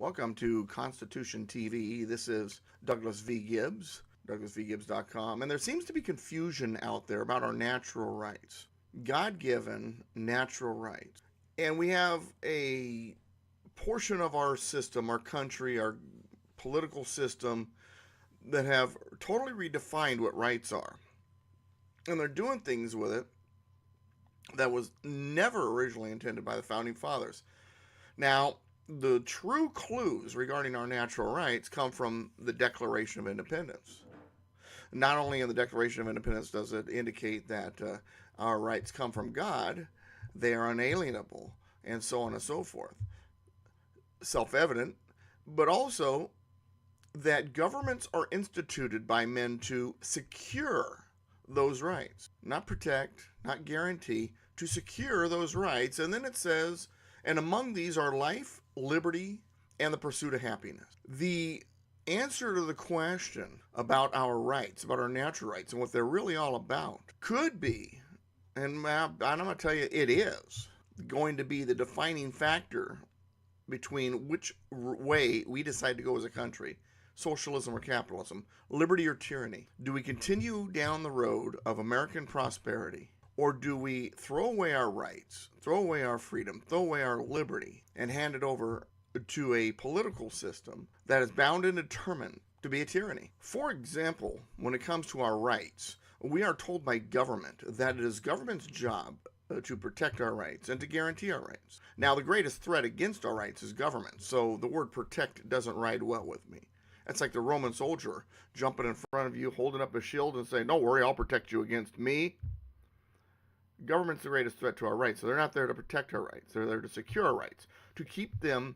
Welcome to Constitution TV. This is Douglas V. Gibbs, douglasvgibbs.com, and there seems to be confusion out there about our natural rights, God-given natural rights. And we have a portion of our system, our country, our political system that have totally redefined what rights are. And they're doing things with it that was never originally intended by the Founding Fathers. Now, the true clues regarding our natural rights come from the Declaration of Independence. Not only in the Declaration of Independence does it indicate that our rights come from God, they are unalienable, and so on and so forth. Self-evident, but also that governments are instituted by men to secure those rights. Not protect, not guarantee, to secure those rights. And then it says, and among these are life, liberty, and the pursuit of happiness. The answer to the question about our rights, about our natural rights, and what they're really all about, could be, and I'm going to tell you it is, going to be the defining factor between which way we decide to go as a country. Socialism or capitalism, liberty or tyranny. Do we continue down the road of American prosperity, or do we throw away our rights, throw away our freedom, throw away our liberty, and hand it over to a political system that is bound and determined to be a tyranny? For example, when it comes to our rights, we are told by government that it is government's job to protect our rights and to guarantee our rights. Now, the greatest threat against our rights is government, so the word protect doesn't ride well with me. It's like the Roman soldier jumping in front of you, holding up a shield and saying, don't worry, I'll protect you against me. Government's the greatest threat to our rights. So they're not there to protect our rights. They're there to secure our rights, to keep them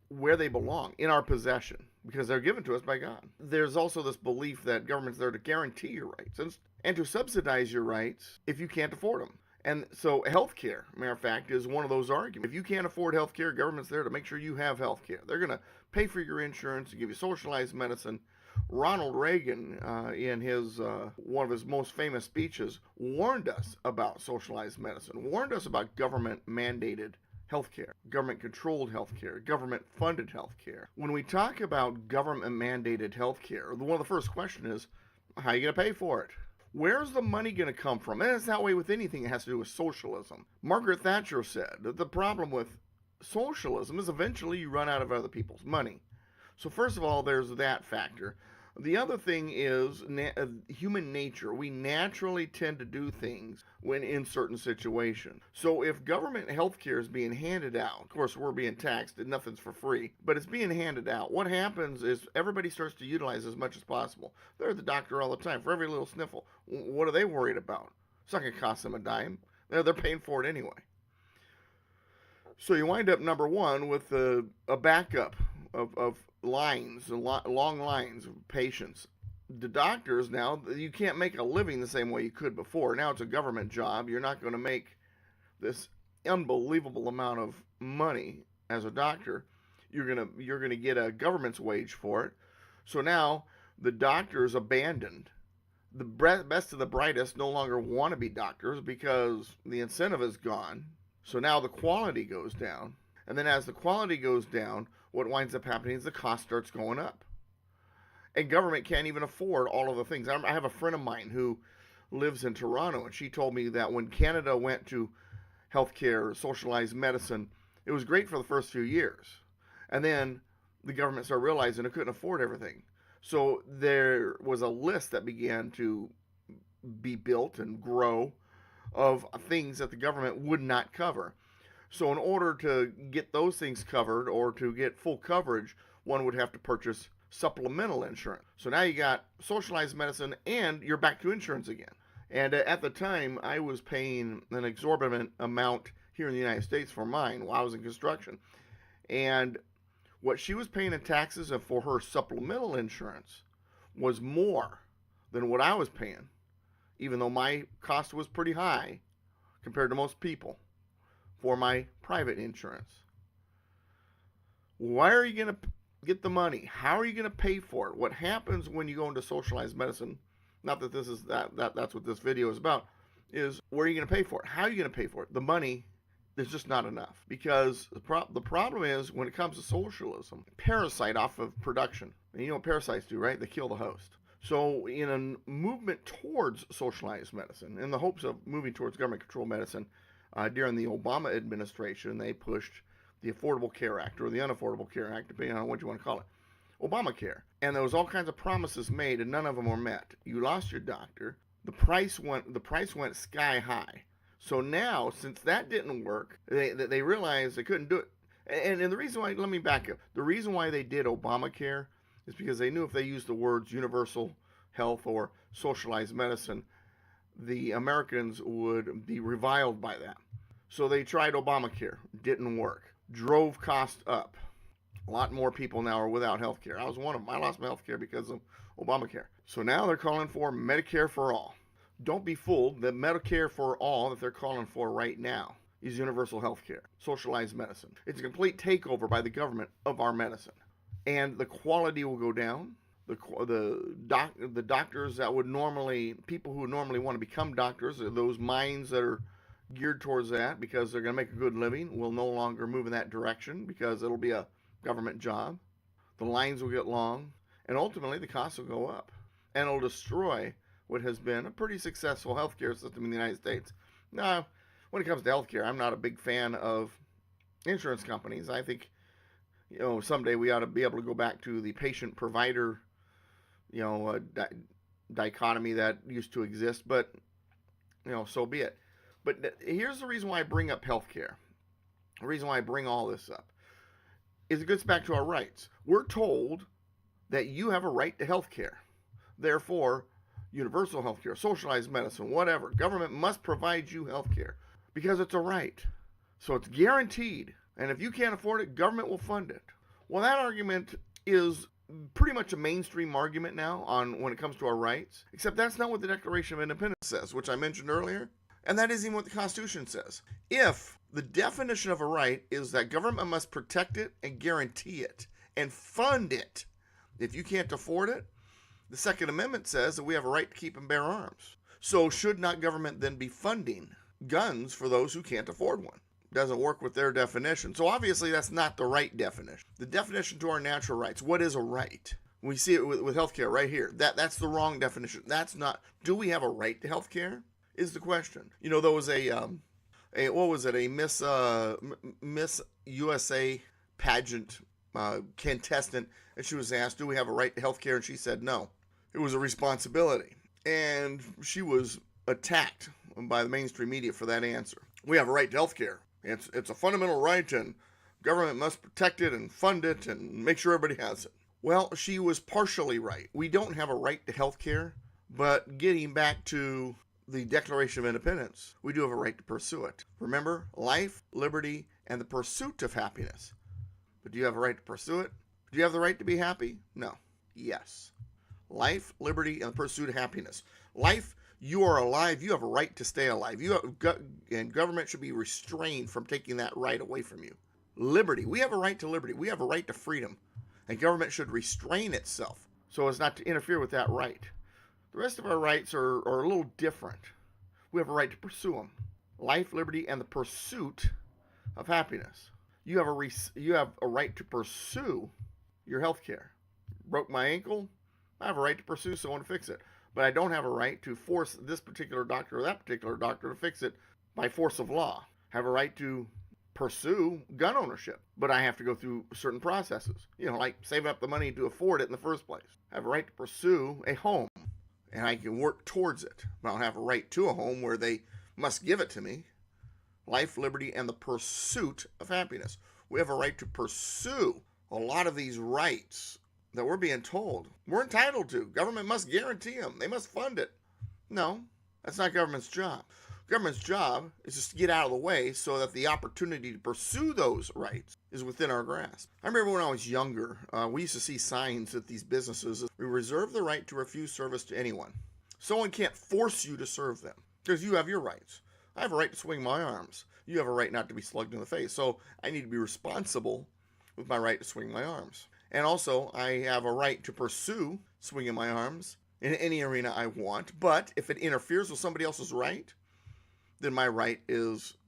where they belong, in our possession, because they're given to us by God. There's also this belief that government's there to guarantee your rights and to subsidize your rights if you can't afford them. And so healthcare, matter of fact, is one of those arguments. If you can't afford healthcare, government's there to make sure you have healthcare. They're going to pay for your insurance and give you socialized medicine. Ronald Reagan, in his one of his most famous speeches, warned us about socialized medicine, warned us about government-mandated healthcare, government-controlled healthcare, government-funded healthcare. When we talk about government-mandated healthcare, one of the first questions is, how are you going to pay for it? Where's the money going to come from? And it's that way with anything that has to do with socialism. Margaret Thatcher said that the problem with socialism is eventually you run out of other people's money. So first of all, there's that factor. The other thing is human nature. We naturally tend to do things when in certain situations. So if government health care is being handed out, of course we're being taxed and nothing's for free, but it's being handed out. What happens is everybody starts to utilize as much as possible. They're at the doctor all the time for every little sniffle. What are they worried about? It's not going to cost them a dime. They're paying for it anyway. So you wind up, number one, with a backup of lines, long lines of patients. The doctors now, you can't make a living the same way you could before. Now it's a government job. You're not going to make this unbelievable amount of money as a doctor. You're going to get a government's wage for it. So now the doctors abandoned. The best of the brightest no longer want to be doctors because the incentive is gone. So now the quality goes down. And then as the quality goes down, what winds up happening is the cost starts going up. And government can't even afford all of the things. I have a friend of mine who lives in Toronto, and she told me that when Canada went to healthcare, socialized medicine, it was great for the first few years. And then the government started realizing it couldn't afford everything. So there was a list that began to be built and grow of things that the government would not cover. So in order to get those things covered or to get full coverage, one would have to purchase supplemental insurance. So now you got socialized medicine and you're back to insurance again. And at the time, I was paying an exorbitant amount here in the United States for mine while I was in construction. And what she was paying in taxes and for her supplemental insurance was more than what I was paying, even though my cost was pretty high compared to most people for my private insurance. Why are you going to get the money? How are you going to pay for it? What happens when you go into socialized medicine, not that that's what this video is about, is where are you going to pay for it? How are you going to pay for it? The money There's just not enough, because the problem is, when it comes to socialism, parasite off of production. And you know what parasites do, right? They kill the host. So in a movement towards socialized medicine, in the hopes of moving towards government-controlled medicine, during the Obama administration, they pushed the Affordable Care Act, or the Unaffordable Care Act, depending on what you want to call it, Obamacare. And there was all kinds of promises made, and none of them were met. You lost your doctor. The price went sky high. So now, since that didn't work, they realized they couldn't do it. And the reason why, let me back up. The reason why they did Obamacare is because they knew if they used the words universal health or socialized medicine, the Americans would be reviled by that. So they tried Obamacare. Didn't work. Drove costs up. A lot more people now are without health care. I was one of them. I lost my health care because of Obamacare. So now they're calling for Medicare for all. Don't be fooled. The Medicare for all that they're calling for right now is universal health care, socialized medicine. It's a complete takeover by the government of our medicine. And the quality will go down. The doctors that would normally, people who would normally want to become doctors, those minds that are geared towards that because they're going to make a good living, will no longer move in that direction because it'll be a government job. The lines will get long, and ultimately the costs will go up. And it'll destroy what has been a pretty successful healthcare system in the United States. Now, when it comes to healthcare, I'm not a big fan of insurance companies. I think, someday we ought to be able to go back to the patient-provider, dichotomy that used to exist, but, so be it. But here's the reason why I bring up healthcare. The reason why I bring all this up is it gets back to our rights. We're told that you have a right to healthcare. Therefore, universal healthcare, socialized medicine, whatever, government must provide you healthcare because it's a right. So it's guaranteed. And if you can't afford it, government will fund it. Well, that argument is pretty much a mainstream argument now on when it comes to our rights, except that's not what the Declaration of Independence says, which I mentioned earlier. And that isn't even what the Constitution says. If the definition of a right is that government must protect it and guarantee it and fund it, if you can't afford it, the Second Amendment says that we have a right to keep and bear arms. So should not government then be funding guns for those who can't afford one? Doesn't work with their definition. So obviously that's not the right definition. The definition to our natural rights, what is a right? We see it with healthcare right here. That's the wrong definition. That's not, do we have a right to healthcare? Is the question. There was a Miss USA pageant contestant, and she was asked, do we have a right to health care? And she said no. It was a responsibility. And she was attacked by the mainstream media for that answer. We have a right to health care. It's a fundamental right, and government must protect it and fund it and make sure everybody has it. Well, she was partially right. We don't have a right to health care, but getting back to the Declaration of Independence, we do have a right to pursue it. Remember, life, liberty, and the pursuit of happiness. But do you have a right to pursue it? Do you have the right to be happy? No. Yes. Life, liberty, and the pursuit of happiness. Life, you are alive. You have a right to stay alive. And government should be restrained from taking that right away from you. Liberty, we have a right to liberty. We have a right to freedom. And government should restrain itself so as not to interfere with that right. The rest of our rights are a little different. We have a right to pursue them. Life, liberty, and the pursuit of happiness. You have a right to pursue your health care. Broke my ankle? I have a right to pursue someone to fix it. But I don't have a right to force this particular doctor or that particular doctor to fix it by force of law. I have a right to pursue gun ownership, but I have to go through certain processes. Like save up the money to afford it in the first place. I have a right to pursue a home, and I can work towards it. But I don't have a right to a home where they must give it to me. Life, liberty, and the pursuit of happiness. We have a right to pursue a lot of these rights that we're being told we're entitled to. Government must guarantee them. They must fund it. No, that's not government's job. Government's job is just to get out of the way so that the opportunity to pursue those rights is within our grasp. I remember when I was younger, we used to see signs at these businesses. We reserve the right to refuse service to anyone. Someone can't force you to serve them because you have your rights. I have a right to swing my arms. You have a right not to be slugged in the face. So I need to be responsible with my right to swing my arms. And also, I have a right to pursue swinging my arms in any arena I want. But if it interferes with somebody else's right, then my right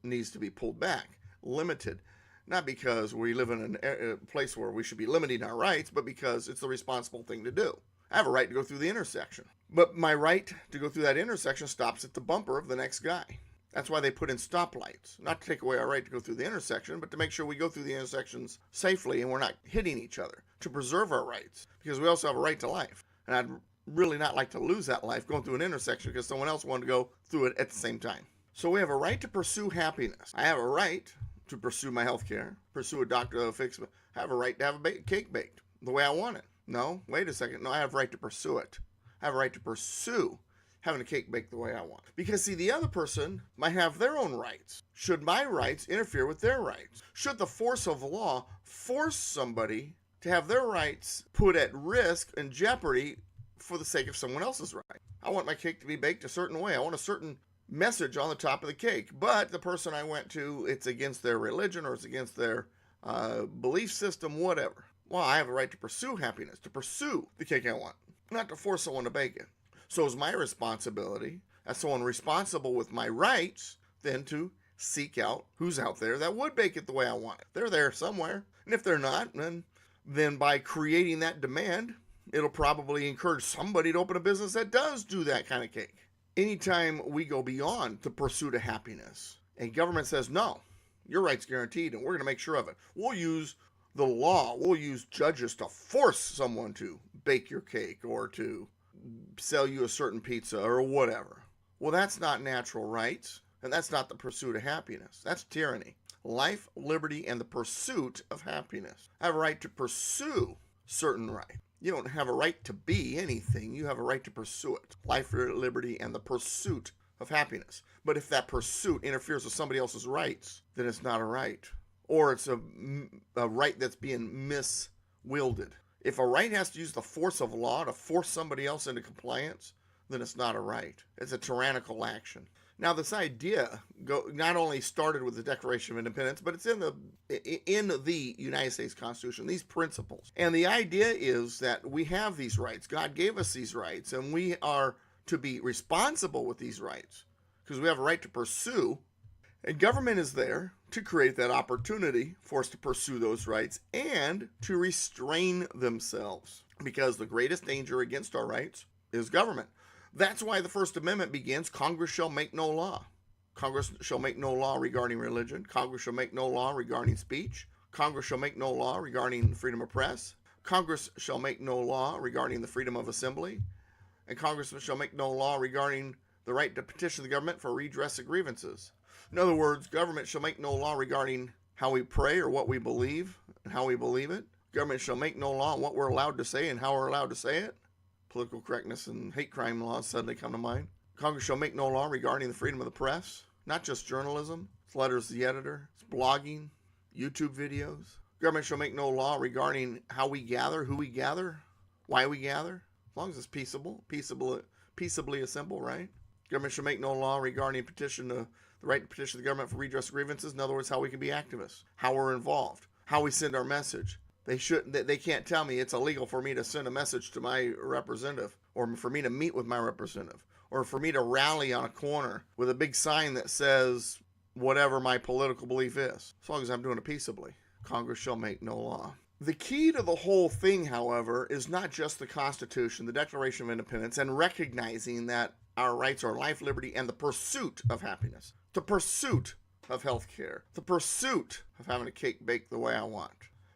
needs to be pulled back. limited. Not because we live in a place where we should be limiting our rights, but because it's the responsible thing to do. I have a right to go through the intersection. But my right to go through that intersection stops at the bumper of the next guy. That's why they put in stoplights. Not to take away our right to go through the intersection, but to make sure we go through the intersections safely and we're not hitting each other. To preserve our rights. Because we also have a right to life. And I'd really not like to lose that life going through an intersection because someone else wanted to go through it at the same time. So we have a right to pursue happiness. I have a right to pursue my health care, pursue a doctor that'll fix me. I have a right to have a cake baked the way I want it. No, wait a second. No, I have a right to pursue it. I have a right to pursue having a cake baked the way I want. Because, see, the other person might have their own rights. Should my rights interfere with their rights? Should the force of law force somebody to have their rights put at risk and jeopardy for the sake of someone else's right? I want my cake to be baked a certain way. I want a certain message on the top of the cake. But the person I went to, it's against their religion or it's against their belief system, whatever. Well, I have a right to pursue happiness, to pursue the cake I want, not to force someone to bake it. So it's my responsibility, as someone responsible with my rights, then to seek out who's out there that would bake it the way I want it. They're there somewhere. And if they're not, then by creating that demand, it'll probably encourage somebody to open a business that does do that kind of cake. Anytime we go beyond the pursuit of happiness, and government says, no, your right's guaranteed, and we're going to make sure of it. We'll use the law, we'll use judges to force someone to bake your cake or to sell you a certain pizza or whatever. Well, that's not natural rights, and that's not the pursuit of happiness. That's tyranny. Life, liberty, and the pursuit of happiness. I have a right to pursue certain rights. You don't have a right to be anything. You have a right to pursue it. Life, liberty, and the pursuit of happiness. But if that pursuit interferes with somebody else's rights, then it's not a right. Or it's a right that's being miswielded. If a right has to use the force of law to force somebody else into compliance, then it's not a right. It's a tyrannical action. Now, this idea not only started with the Declaration of Independence, but it's in the United States Constitution, these principles. And the idea is that we have these rights. God gave us these rights, and we are to be responsible with these rights because we have a right to pursue. And government is there to create that opportunity for us to pursue those rights and to restrain themselves, because the greatest danger against our rights is government. That's why the First Amendment begins, Congress shall make no law. Congress shall make no law regarding religion. Congress shall make no law regarding speech. Congress shall make no law regarding freedom of press. Congress shall make no law regarding the freedom of assembly. And Congress shall make no law regarding the right to petition the government for redress of grievances. In other words, government shall make no law regarding how we pray or what we believe and how we believe it. Government shall make no law on what we're allowed to say and how we're allowed to say it. Political correctness and hate crime laws suddenly come to mind. Congress shall make no law regarding the freedom of the press, not just journalism. It's letters to the editor, it's blogging, YouTube videos. Government shall make no law regarding how we gather, who we gather, why we gather, as long as it's peaceably assemble, right? Government shall make no law regarding the right to petition the government for redress of grievances. In other words, how we can be activists, how we're involved, how we send our message. They can't tell me it's illegal for me to send a message to my representative, or for me to meet with my representative, or for me to rally on a corner with a big sign that says whatever my political belief is, as long as I'm doing it peaceably. Congress shall make no law. The key to the whole thing, however, is not just the Constitution, the Declaration of Independence, and recognizing that our rights are life, liberty, and the pursuit of happiness, the pursuit of health care, the pursuit of having a cake baked the way I want.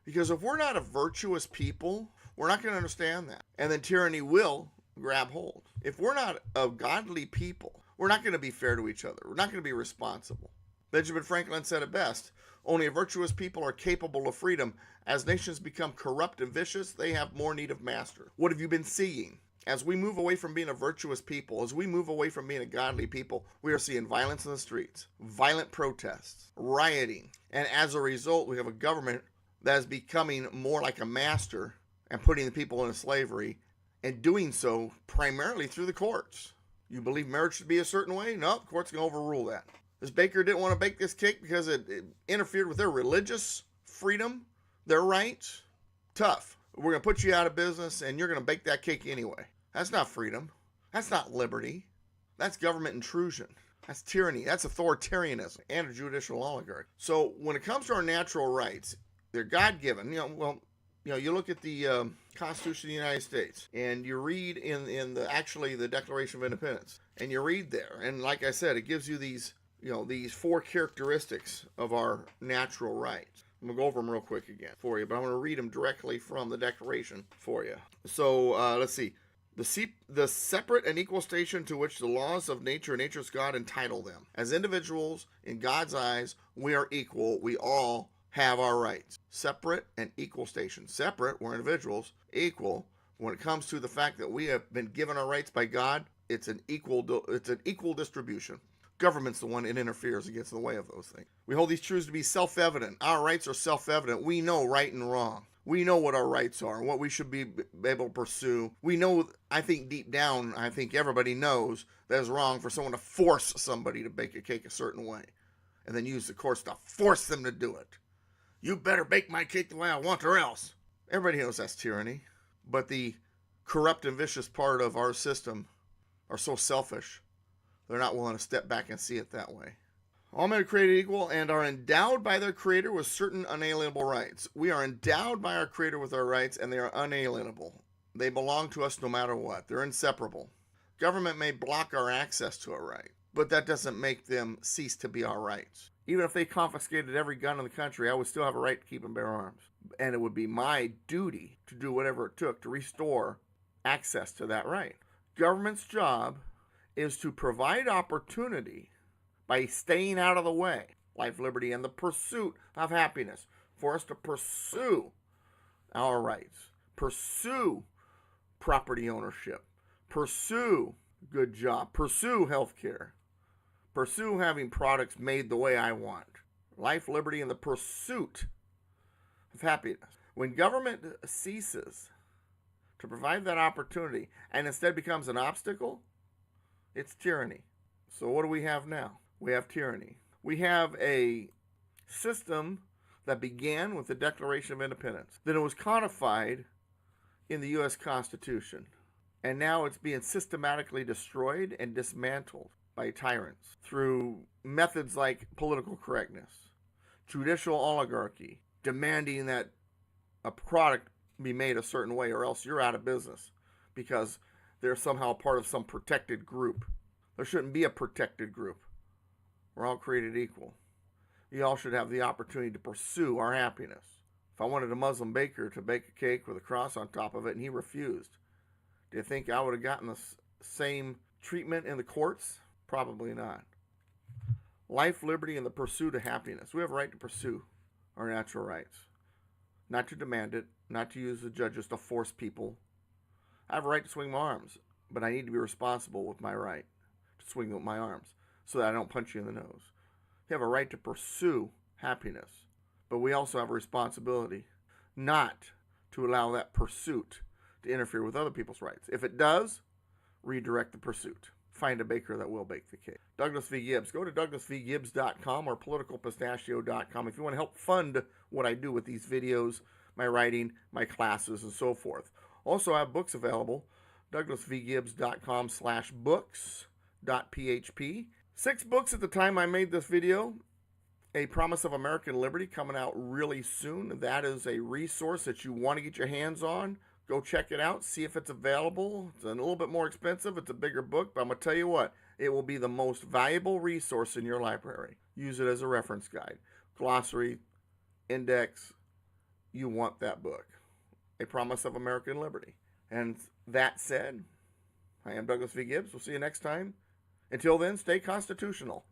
Because if we're not a virtuous people, we're not going to understand that. And then tyranny will grab hold. If we're not a godly people, we're not going to be fair to each other. We're not going to be responsible. Benjamin Franklin said it best. Only a virtuous people are capable of freedom. As nations become corrupt and vicious, they have more need of master. What have you been seeing? As we move away from being a virtuous people, as we move away from being a godly people, we are seeing violence in the streets, violent protests, rioting. And as a result, we have a government that is becoming more like a master and putting the people into slavery, and doing so primarily through the courts. You believe marriage should be a certain way? No, the court's going to overrule that. This baker didn't want to bake this cake because it interfered with their religious freedom, their rights. Tough. We're going to put you out of business and you're going to bake that cake anyway. That's not freedom. That's not liberty. That's government intrusion. That's tyranny. That's authoritarianism and a judicial oligarchy. So when it comes to our natural rights, they're God-given. You look at the Constitution of the United States, and you read in the Declaration of Independence, and you read there, and like I said, it gives you these four characteristics of our natural rights. I'm going to go over them real quick again for you, but I'm going to read them directly from the Declaration for you. So let's see. The separate and equal station to which the laws of nature and nature's God entitle them. As individuals, in God's eyes, we are equal. We all have our rights. Separate and equal station. Separate, we're individuals. Equal, when it comes to the fact that we have been given our rights by God, it's an equal distribution. Government's the one that interferes and gets in the way of those things. We hold these truths to be self-evident. Our rights are self-evident. We know right and wrong. We know what our rights are and what we should be able to pursue. We know, I think deep down, I think everybody knows that it's wrong for someone to force somebody to bake a cake a certain way and then use the courts to force them to do it. You better bake my cake the way I want or else. Everybody knows that's tyranny. But the corrupt and vicious part of our system are so selfish, they're not willing to step back and see it that way. All men are created equal and are endowed by their Creator with certain unalienable rights. We are endowed by our Creator with our rights, and they are unalienable. They belong to us no matter what. They're inseparable. Government may block our access to a right, but that doesn't make them cease to be our rights. Even if they confiscated every gun in the country, I would still have a right to keep and bear arms. And it would be my duty to do whatever it took to restore access to that right. Government's job is to provide opportunity by staying out of the way, life, liberty, and the pursuit of happiness, for us to pursue our rights, pursue property ownership, pursue good job, pursue health care, pursue having products made the way I want, life, liberty, and the pursuit of happiness. When government ceases to provide that opportunity and instead becomes an obstacle, it's tyranny. So what do we have now? We have tyranny. We have a system that began with the Declaration of Independence. Then it was codified in the U.S. Constitution. And now it's being systematically destroyed and dismantled by tyrants through methods like political correctness, judicial oligarchy, demanding that a product be made a certain way or else you're out of business because they're somehow part of some protected group. There shouldn't be a protected group. We're all created equal. We all should have the opportunity to pursue our happiness. If I wanted a Muslim baker to bake a cake with a cross on top of it and he refused, do you think I would have gotten the same treatment in the courts? Probably not. Life, liberty, and the pursuit of happiness. We have a right to pursue our natural rights. Not to demand it, not to use the judges to force people. I have a right to swing my arms, but I need to be responsible with my right to swing with my arms so that I don't punch you in the nose. You have a right to pursue happiness, but we also have a responsibility not to allow that pursuit to interfere with other people's rights. If it does, redirect the pursuit. Find a baker that will bake the cake. Douglas V. Gibbs. Go to douglasvgibbs.com or politicalpistachio.com if you want to help fund what I do with these videos, my writing, my classes, and so forth. Also, I have books available. douglasvgibbs.com/books.php. 6 books at the time I made this video. A Promise of American Liberty coming out really soon. That is a resource that you want to get your hands on. Go check it out. See if it's available. It's a little bit more expensive. It's a bigger book, but I'm going to tell you what. It will be the most valuable resource in your library. Use it as a reference guide. Glossary, index. You want that book. A Promise of American Liberty. And that said, I am Douglas V. Gibbs. We'll see you next time. Until then, stay constitutional.